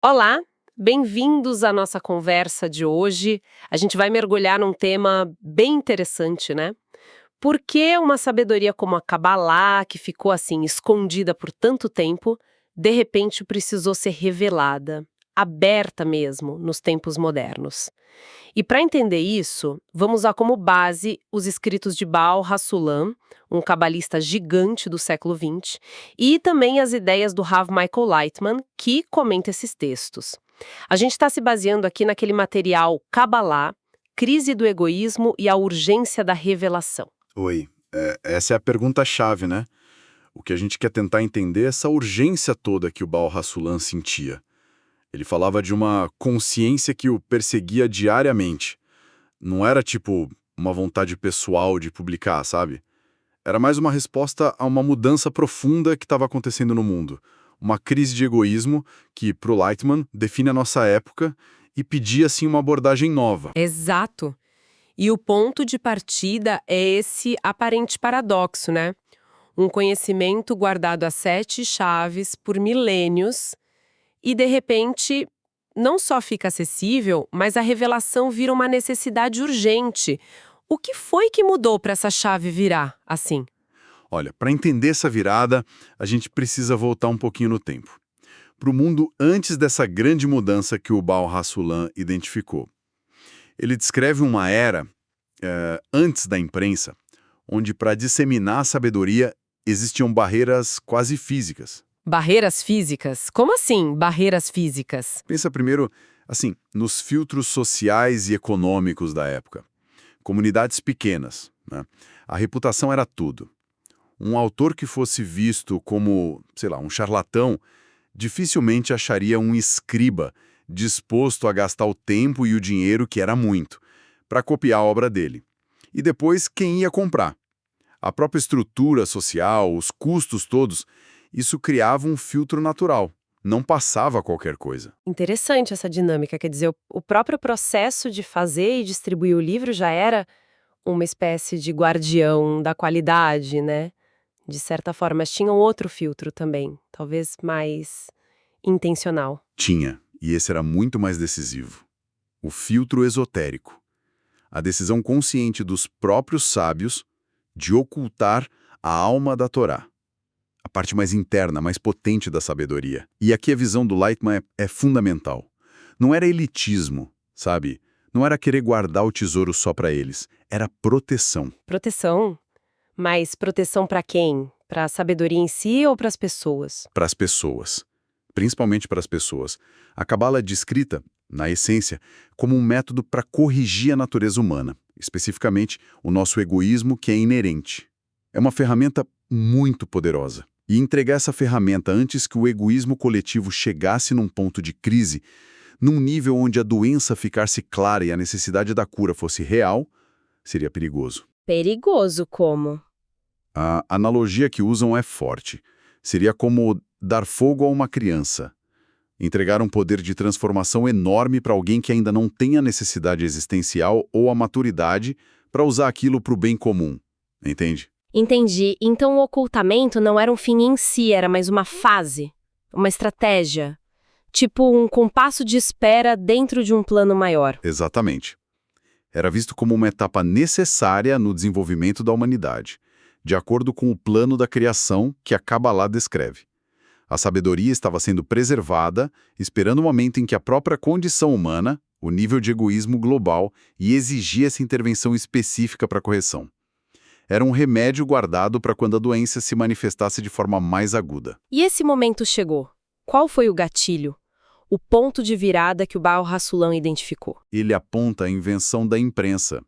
Olá, bem-vindos à nossa conversa de hoje. A gente vai mergulhar num tema bem interessante, né? Por que uma sabedoria como a Kabbalah, que ficou assim escondida por tanto tempo, de repente precisou ser revelada, aberta mesmo, nos tempos modernos? E para entender isso, vamos usar como base os escritos de Baal Hassulam, um cabalista gigante do século XX, e também as ideias do Rav Michael Lightman, que comenta esses textos. A gente está se baseando aqui naquele material Kabbalah, Crise do Egoísmo e a Urgência da Revelação. Oi, essa é a pergunta-chave, né? O que a gente quer tentar entender é essa urgência toda que o Baal Hassulam sentia. Ele falava de uma consciência que o perseguia diariamente. Não era tipo uma vontade pessoal de publicar, sabe? Era mais uma resposta a uma mudança profunda que estava acontecendo no mundo. Uma crise de egoísmo que, pro Lightman, define a nossa época e pedia, assim, uma abordagem nova. Exato. E o ponto de partida é esse aparente paradoxo, né? Um conhecimento guardado a 7 chaves por milênios e, de repente, não só fica acessível, mas a revelação vira uma necessidade urgente. O que foi que mudou para essa chave virar assim? Olha, para entender essa virada, a gente precisa voltar um pouquinho no tempo. Para o mundo antes dessa grande mudança que o Baal Hassulam identificou. Ele descreve uma era antes da imprensa, onde para disseminar a sabedoria existiam barreiras quase físicas. Barreiras físicas? Como assim, barreiras físicas? Pensa primeiro, assim, nos filtros sociais e econômicos da época. Comunidades pequenas, né? A reputação era tudo. Um autor que fosse visto como, sei lá, um charlatão, dificilmente acharia um escriba disposto a gastar o tempo e o dinheiro, que era muito, para copiar a obra dele. E depois, quem ia comprar? A própria estrutura social, os custos todos, isso criava um filtro natural. Não passava qualquer coisa. Interessante essa dinâmica, quer dizer, o próprio processo de fazer e distribuir o livro já era uma espécie de guardião da qualidade, né? De certa forma, mas tinha um outro filtro também, talvez mais intencional. Tinha, e esse era muito mais decisivo. O filtro esotérico. A decisão consciente dos próprios sábios de ocultar a alma da Torá. A parte mais interna, mais potente da sabedoria. E aqui a visão do Lightman é fundamental. Não era elitismo, sabe? Não era querer guardar o tesouro só para eles. Era proteção. Proteção? Mas proteção para quem? Para a sabedoria em si ou para as pessoas? Para as pessoas. Principalmente para as pessoas. A Cabala é descrita, na essência, como um método para corrigir a natureza humana, especificamente o nosso egoísmo que é inerente. É uma ferramenta muito poderosa. E entregar essa ferramenta antes que o egoísmo coletivo chegasse num ponto de crise, num nível onde a doença ficasse clara e a necessidade da cura fosse real, seria perigoso. Perigoso como? A analogia que usam é forte. Seria como dar fogo a uma criança. Entregar um poder de transformação enorme para alguém que ainda não tem a necessidade existencial ou a maturidade para usar aquilo para o bem comum. Entende? Entendi. Então o ocultamento não era um fim em si, era mais uma fase, uma estratégia. Tipo um compasso de espera dentro de um plano maior. Exatamente. Era visto como uma etapa necessária no desenvolvimento da humanidade, de acordo com o plano da criação que a Kabbalah descreve. A sabedoria estava sendo preservada, esperando o momento em que a própria condição humana, o nível de egoísmo global, ia exigir essa intervenção específica para a correção. Era um remédio guardado para quando a doença se manifestasse de forma mais aguda. E esse momento chegou. Qual foi o gatilho? O ponto de virada que o Baal Hassulam identificou. Ele aponta a invenção da imprensa.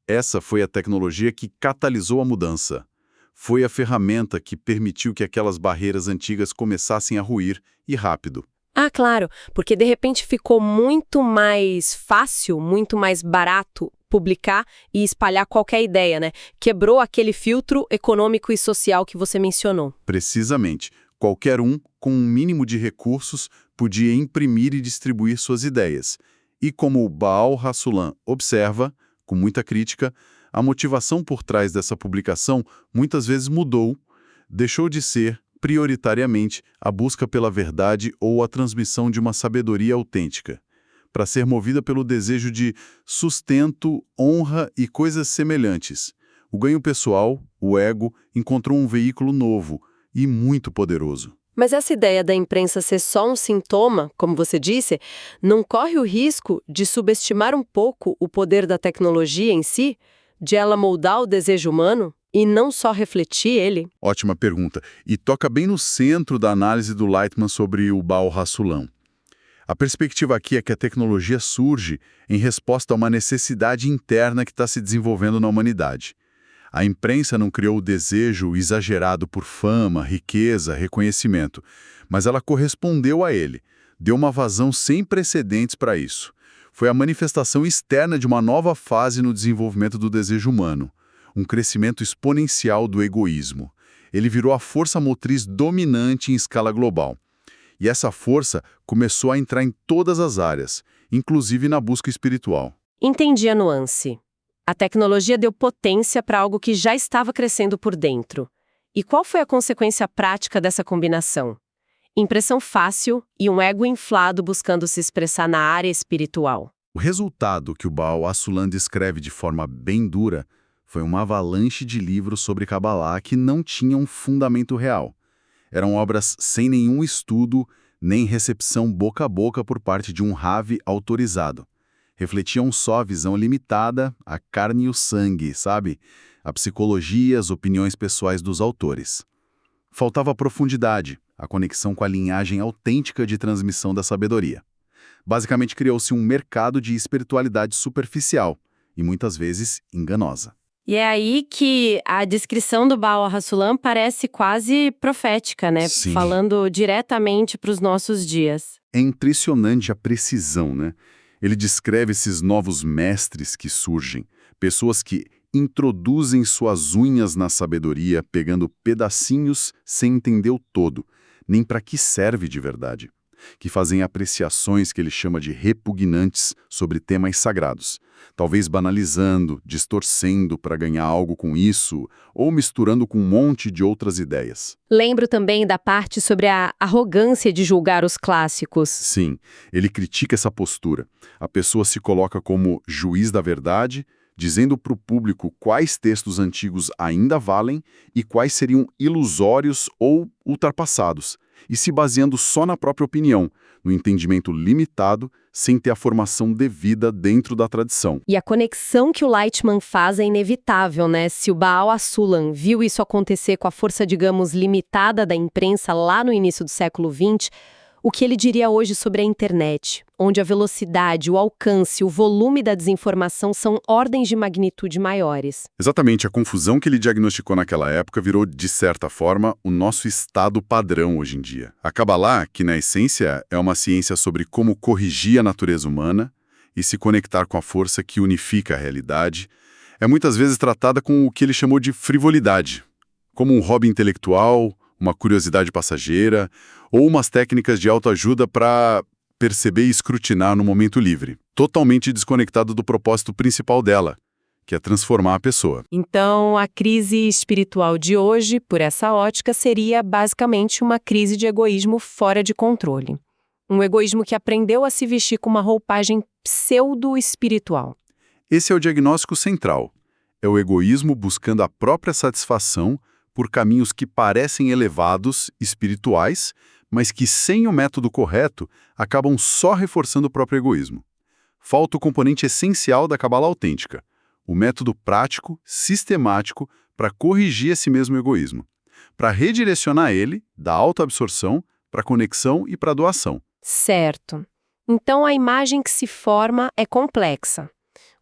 Essa foi a tecnologia que catalisou a mudança. Foi a ferramenta que permitiu que aquelas barreiras antigas começassem a ruir, e rápido. Ah, claro, porque de repente ficou muito mais fácil, muito mais barato publicar e espalhar qualquer ideia, né? Quebrou aquele filtro econômico e social que você mencionou. Precisamente. Qualquer um, com um mínimo de recursos, podia imprimir e distribuir suas ideias. E como o Baal Hassulam observa, com muita crítica, a motivação por trás dessa publicação muitas vezes mudou, deixou de ser prioritariamente a busca pela verdade ou a transmissão de uma sabedoria autêntica, para ser movida pelo desejo de sustento, honra e coisas semelhantes. O ganho pessoal, o ego, encontrou um veículo novo e muito poderoso. Mas essa ideia da imprensa ser só um sintoma, como você disse, não corre o risco de subestimar um pouco o poder da tecnologia em si, de ela moldar o desejo humano e não só refletir ele? Ótima pergunta. E toca bem no centro da análise do Lightman sobre o Baal HaSulam. A perspectiva aqui é que a tecnologia surge em resposta a uma necessidade interna que está se desenvolvendo na humanidade. A imprensa não criou o desejo exagerado por fama, riqueza, reconhecimento, mas ela correspondeu a ele, deu uma vazão sem precedentes para isso. Foi a manifestação externa de uma nova fase no desenvolvimento do desejo humano, um crescimento exponencial do egoísmo. Ele virou a força motriz dominante em escala global. E essa força começou a entrar em todas as áreas, inclusive na busca espiritual. Entendi a nuance. A tecnologia deu potência para algo que já estava crescendo por dentro. E qual foi a consequência prática dessa combinação? Impressão fácil e um ego inflado buscando se expressar na área espiritual. O resultado que o Baal HaSulam descreve de forma bem dura foi uma avalanche de livros sobre Kabbalah que não tinham fundamento real. Eram obras sem nenhum estudo, nem recepção boca a boca por parte de um Rav autorizado. Refletiam só a visão limitada, a carne e o sangue, sabe? A psicologia, as opiniões pessoais dos autores. Faltava profundidade, a conexão com a linhagem autêntica de transmissão da sabedoria. Basicamente criou-se um mercado de espiritualidade superficial e muitas vezes enganosa. E é aí que a descrição do Baal HaSulam parece quase profética, né? Sim. Falando diretamente para os nossos dias. É impressionante a precisão, né? Ele descreve esses novos mestres que surgem, pessoas que introduzem suas unhas na sabedoria, pegando pedacinhos sem entender o todo, nem para que serve de verdade, que fazem apreciações que ele chama de repugnantes sobre temas sagrados, talvez banalizando, distorcendo para ganhar algo com isso, ou misturando com um monte de outras ideias. Lembro também da parte sobre a arrogância de julgar os clássicos. Sim, ele critica essa postura. A pessoa se coloca como juiz da verdade, dizendo para o público quais textos antigos ainda valem e quais seriam ilusórios ou ultrapassados, e se baseando só na própria opinião, no entendimento limitado, sem ter a formação devida dentro da tradição. E a conexão que o Lightman faz é inevitável, né? Se o Baal HaSulam viu isso acontecer com a força, digamos, limitada da imprensa lá no início do século XX, o que ele diria hoje sobre a internet, onde a velocidade, o alcance, o volume da desinformação são ordens de magnitude maiores. Exatamente, a confusão que ele diagnosticou naquela época virou, de certa forma, o nosso estado padrão hoje em dia. A Kabbalah, que na essência é uma ciência sobre como corrigir a natureza humana e se conectar com a força que unifica a realidade, é muitas vezes tratada com o que ele chamou de frivolidade, como um hobby intelectual, uma curiosidade passageira, ou umas técnicas de autoajuda para perceber e escrutinar no momento livre, totalmente desconectado do propósito principal dela, que é transformar a pessoa. Então, a crise espiritual de hoje, por essa ótica, seria basicamente uma crise de egoísmo fora de controle. Um egoísmo que aprendeu a se vestir com uma roupagem pseudo-espiritual. Esse é o diagnóstico central. É o egoísmo buscando a própria satisfação por caminhos que parecem elevados, espirituais, mas que, sem o método correto, acabam só reforçando o próprio egoísmo. Falta o componente essencial da Kabbalah autêntica, o método prático, sistemático, para corrigir esse mesmo egoísmo, para redirecionar ele da autoabsorção para a conexão e para a doação. Certo. Então, a imagem que se forma é complexa.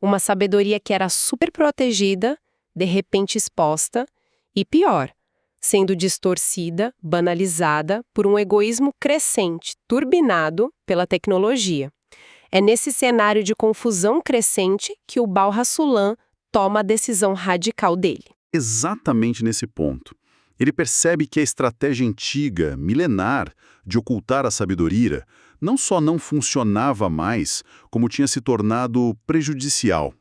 Uma sabedoria que era super protegida, de repente exposta, e pior, sendo distorcida, banalizada por um egoísmo crescente, turbinado pela tecnologia. É nesse cenário de confusão crescente que o Baal HaSulam toma a decisão radical dele. Exatamente nesse ponto. Ele percebe que a estratégia antiga, milenar, de ocultar a sabedoria, não só não funcionava mais, como tinha se tornado prejudicial.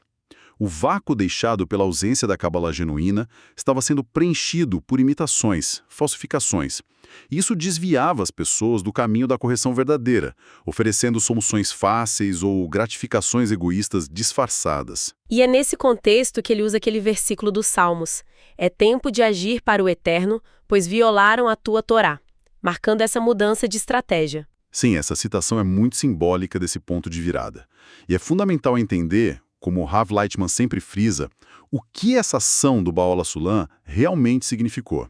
O vácuo deixado pela ausência da Cábala genuína estava sendo preenchido por imitações, falsificações. E isso desviava as pessoas do caminho da correção verdadeira, oferecendo soluções fáceis ou gratificações egoístas disfarçadas. E é nesse contexto que ele usa aquele versículo dos Salmos. É tempo de agir para o eterno, pois violaram a tua Torá, marcando essa mudança de estratégia. Sim, essa citação é muito simbólica desse ponto de virada. E é fundamental entender, como Rav Lightman sempre frisa, o que essa ação do Baal HaSulam realmente significou.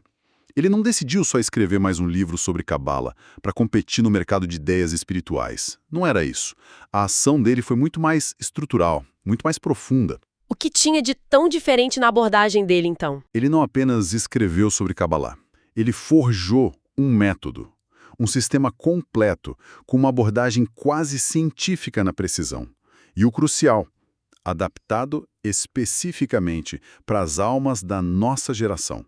Ele não decidiu só escrever mais um livro sobre Cabala para competir no mercado de ideias espirituais. Não era isso. A ação dele foi muito mais estrutural, muito mais profunda. O que tinha de tão diferente na abordagem dele, então? Ele não apenas escreveu sobre Kabbalah, ele forjou um método, um sistema completo, com uma abordagem quase científica na precisão. E o crucial, adaptado especificamente para as almas da nossa geração.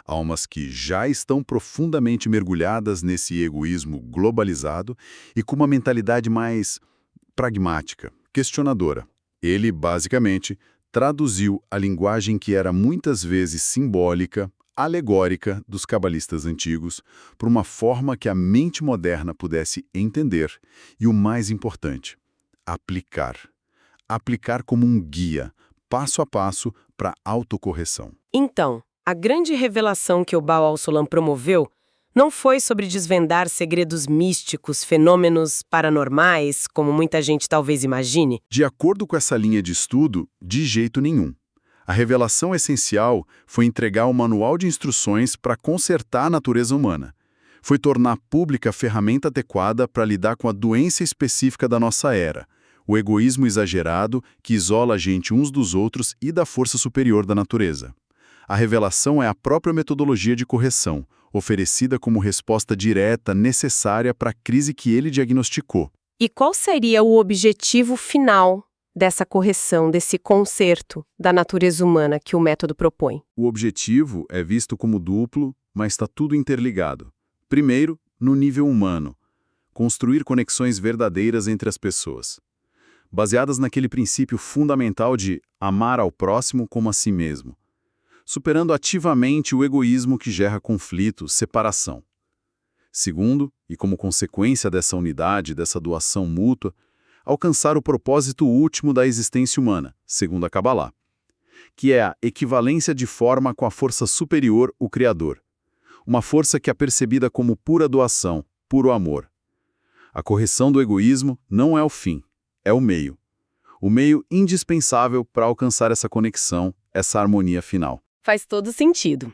Almas que já estão profundamente mergulhadas nesse egoísmo globalizado e com uma mentalidade mais pragmática, questionadora. Ele, basicamente, traduziu a linguagem que era muitas vezes simbólica, alegórica dos cabalistas antigos, para uma forma que a mente moderna pudesse entender e, o mais importante, aplicar. Aplicar como um guia, passo a passo, para a autocorreção. Então, a grande revelação que o Baal HaSulam promoveu não foi sobre desvendar segredos místicos, fenômenos paranormais, como muita gente talvez imagine. De acordo com essa linha de estudo, de jeito nenhum. A revelação essencial foi entregar um manual de instruções para consertar a natureza humana. Foi tornar pública a ferramenta adequada para lidar com a doença específica da nossa era, o egoísmo exagerado que isola a gente uns dos outros e da força superior da natureza. A revelação é a própria metodologia de correção, oferecida como resposta direta necessária para a crise que ele diagnosticou. E qual seria o objetivo final dessa correção, desse conserto da natureza humana que o método propõe? O objetivo é visto como duplo, mas está tudo interligado. Primeiro, no nível humano, construir conexões verdadeiras entre as pessoas, baseadas naquele princípio fundamental de amar ao próximo como a si mesmo, superando ativamente o egoísmo que gera conflito, separação. Segundo, e como consequência dessa unidade, dessa doação mútua, alcançar o propósito último da existência humana, segundo a Kabbalah, que é a equivalência de forma com a força superior, o Criador. Uma força que é percebida como pura doação, puro amor. A correção do egoísmo não é o fim, é o meio. O meio indispensável para alcançar essa conexão, essa harmonia final. Faz todo sentido.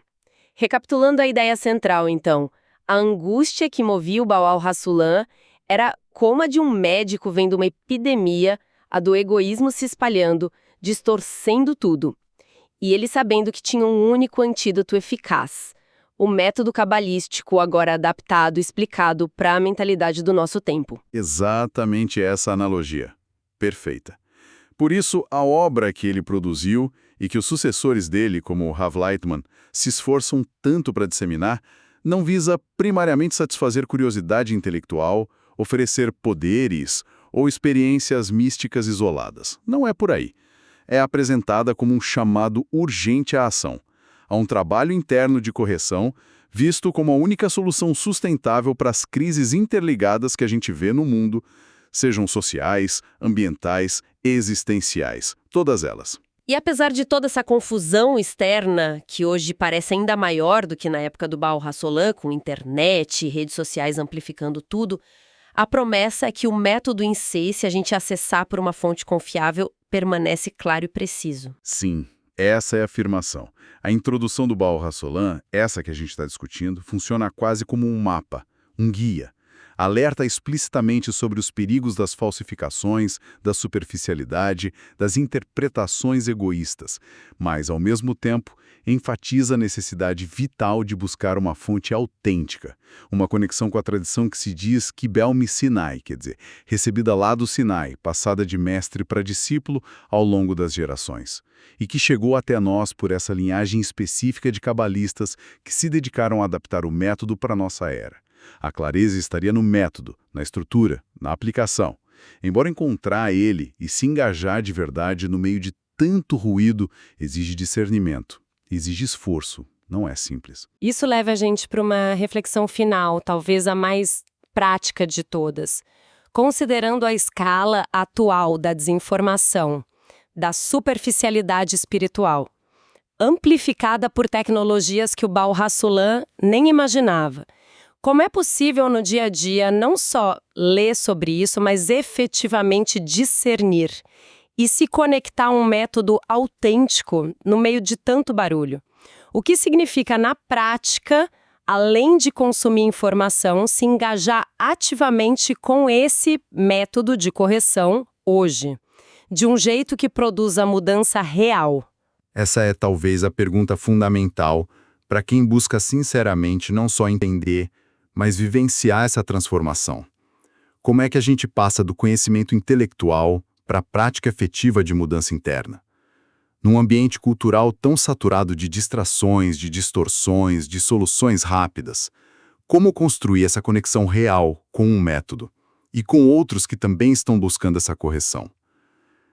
Recapitulando a ideia central, então, a angústia que movia o Baal HaSulam era como a de um médico vendo uma epidemia, a do egoísmo se espalhando, distorcendo tudo. E ele sabendo que tinha um único antídoto eficaz, o método cabalístico agora adaptado e explicado para a mentalidade do nosso tempo. Exatamente essa analogia. Perfeita. Por isso, a obra que ele produziu e que os sucessores dele, como o Rav Lightman, se esforçam tanto para disseminar, não visa primariamente satisfazer curiosidade intelectual, oferecer poderes ou experiências místicas isoladas. Não é por aí. É apresentada como um chamado urgente à ação, a um trabalho interno de correção, visto como a única solução sustentável para as crises interligadas que a gente vê no mundo, sejam sociais, ambientais, existenciais, todas elas. E apesar de toda essa confusão externa, que hoje parece ainda maior do que na época do Baal HaSulam, com internet e redes sociais amplificando tudo, a promessa é que o método em si, se a gente acessar por uma fonte confiável, permanece claro e preciso. Sim, essa é a afirmação. A introdução do Baal HaSulam, essa que a gente está discutindo, funciona quase como um mapa, um guia. Alerta explicitamente sobre os perigos das falsificações, da superficialidade, das interpretações egoístas, mas, ao mesmo tempo, enfatiza a necessidade vital de buscar uma fonte autêntica, uma conexão com a tradição que se diz Kibel Sinai, quer dizer, recebida lá do Sinai, passada de mestre para discípulo ao longo das gerações, e que chegou até nós por essa linhagem específica de cabalistas que se dedicaram a adaptar o método para a nossa era. A clareza estaria no método, na estrutura, na aplicação. Embora encontrar ele e se engajar de verdade no meio de tanto ruído, exige discernimento, exige esforço, não é simples. Isso leva a gente para uma reflexão final, talvez a mais prática de todas. Considerando a escala atual da desinformação, da superficialidade espiritual, amplificada por tecnologias que o Baal Hassulam nem imaginava. Como é possível no dia a dia não só ler sobre isso, mas efetivamente discernir e se conectar a um método autêntico no meio de tanto barulho? O que significa, na prática, além de consumir informação, se engajar ativamente com esse método de correção hoje, de um jeito que produza mudança real? Essa é talvez a pergunta fundamental para quem busca sinceramente não só entender, mas vivenciar essa transformação. Como é que a gente passa do conhecimento intelectual para a prática efetiva de mudança interna? Num ambiente cultural tão saturado de distrações, de distorções, de soluções rápidas, como construir essa conexão real com um método e com outros que também estão buscando essa correção?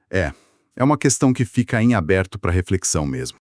É uma questão que fica em aberto para reflexão mesmo.